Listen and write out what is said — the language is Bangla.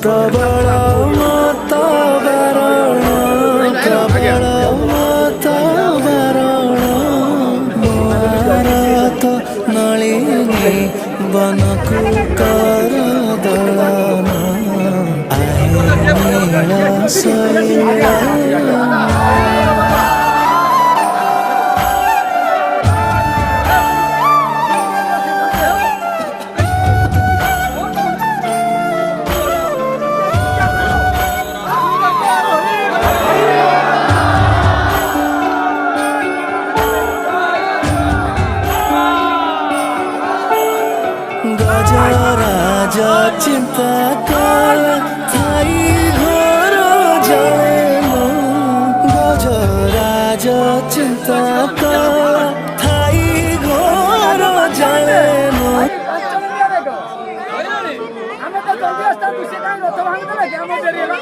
প্রবল মতো বারণ প্রবল মতো বারণ ভারত নଳିনী বনକୁ কর দଳନ আহে নীଳ ଶୈଳ গজরাজ চিন্তা কর থাই ঘর জলে গজরাজ চিন্তা কর থাই ঘর জলে ଆମେ ତ ଜଲ୍ଦି ଆସିଥାନ୍ତୁ ସେ କାହିଁ ରଥ ଭାଙ୍ଗିଦେଲା କି ଆମ ଜରିଆର